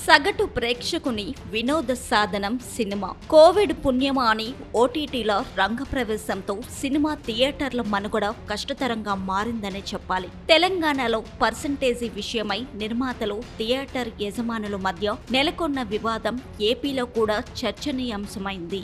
సగటు ప్రేక్షకుని వినోద సాధనం సినిమా. కోవిడ్ పుణ్యమా అని ఓటీటీల రంగప్రవేశంతో సినిమా థియేటర్ల మనుగడ కష్టతరంగా మారిందనే చెప్పాలి. తెలంగాణలో పర్సంటేజీ విషయమై నిర్మాతలు, థియేటర్ యజమానుల మధ్య నెలకొన్న వివాదం ఏపీలో కూడా చర్చనీయాంశమైంది.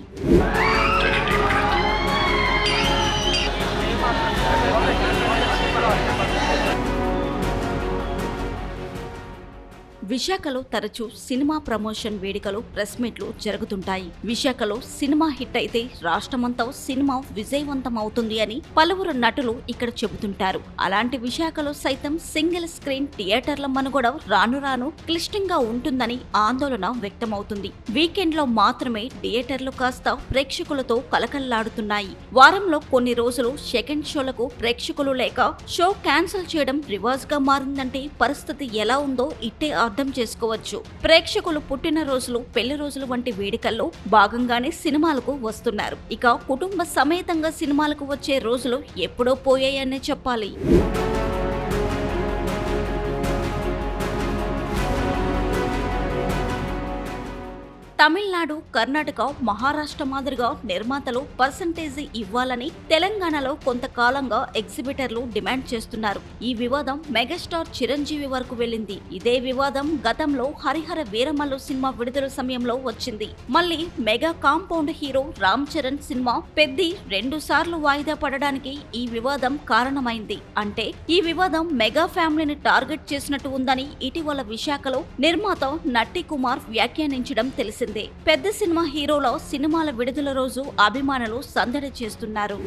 విశాఖలో తరచూ సినిమా ప్రమోషన్ వేడుకలు, ప్రెస్ మీట్లు జరుగుతుంటాయి. విశాఖలో సినిమా హిట్ అయితే రాష్ట్రమంతా సినిమా విజయవంతం అవుతుంది అని పలువురు నటులు ఇక్కడ చెబుతుంటారు. అలాంటి విశాఖలో సైతం సింగిల్ స్క్రీన్ థియేటర్ల మనుగడ రాను రాను క్లిష్టంగా ఉంటుందని ఆందోళన వ్యక్తమవుతుంది. వీకెండ్ లో మాత్రమే థియేటర్లు కాస్త ప్రేక్షకులతో కలకల్లాడుతున్నాయి. వారంలో కొన్ని రోజులు సెకండ్ షోలకు ప్రేక్షకులు లేక షో క్యాన్సిల్ చేయడం రివాజ్ గా మారిందంటే పరిస్థితి ఎలా ఉందో ఇట్టే అర్థం చేసుకోవచ్చు. ప్రేక్షకులు పుట్టినరోజులు, పెళ్లి రోజులు వంటి వేడుకల్లో భాగంగానే సినిమాలకు వస్తున్నారు. ఇక కుటుంబ సమేతంగా సినిమాలకు వచ్చే రోజులు ఎప్పుడో పోయాయనే చెప్పాలి. తమిళనాడు, కర్ణాటక, మహారాష్ట్ర మాదిరిగా నిర్మాతలు పర్సంటేజీ ఇవ్వాలని తెలంగాణలో కొంతకాలంగా ఎగ్జిబిటర్లు డిమాండ్ చేస్తున్నారు. ఈ వివాదం మెగాస్టార్ చిరంజీవి వరకు వెళ్ళింది. ఇదే వివాదం గతంలో హరిహర వీరమల్లు సినిమా విడుదల సమయంలో వచ్చింది. మళ్ళీ mega compound hero Ram Charan cinema Peddi 2 సార్లు వాయిదా పడడానికి ఈ వివాదం కారణమైంది. అంటే ఈ వివాదం మెగా ఫ్యామిలీని టార్గెట్ చేసినట్టు ఉందని ఇటీవల విశాఖలో నిర్మాత నట్టి కుమార్ వ్యాఖ్యానించడం తెలిసింది. పెద్ద సినిమా హీరోల సినిమాల విడుదల రోజు అభిమానులు సందడి చేస్తున్నారు.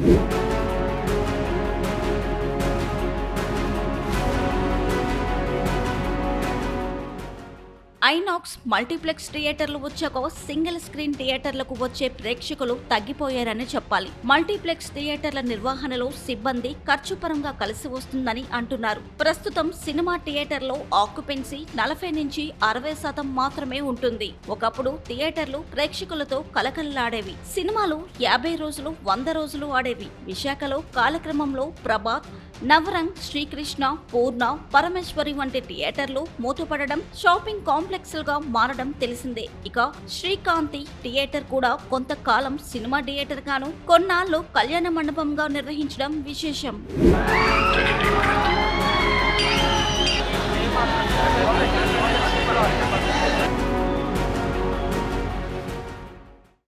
ఐనాక్స్, మల్టీప్లెక్స్ థియేటర్లు వచ్చాక సింగిల్ స్క్రీన్ థియేటర్లకు వచ్చే ప్రేక్షకులు తగ్గిపోయారని చెప్పాలి. మల్టీప్లెక్స్ థియేటర్ల నిర్వహణలో సిబ్బంది ఖర్చు పరంగా కలిసి వస్తుందని అంటున్నారు. ప్రస్తుతం సినిమా థియేటర్లో ఆక్యుపెన్సీ 40 నుంచి 60% మాత్రమే ఉంటుంది. ఒకప్పుడు థియేటర్లు ప్రేక్షకులతో కలకలలాడేవి. సినిమాలు 50 రోజులు, 100 రోజులు ఆడేవి. విశాఖలో కాలక్రమంలో ప్రభాత్, నవరంగ్, శ్రీకృష్ణ, పూర్ణ, పరమేశ్వరి వంటి థియేటర్లు మూతపడడం, షాపింగ్ కాంప్లెక్స్లుగా మారడం తెలిసిందే. ఇక శ్రీకాంతి థియేటర్ కూడా కొంతకాలం సినిమా థియేటర్ గాను, కొన్నాళ్లు కళ్యాణ మండపంగా నిర్వహించడం విశేషం.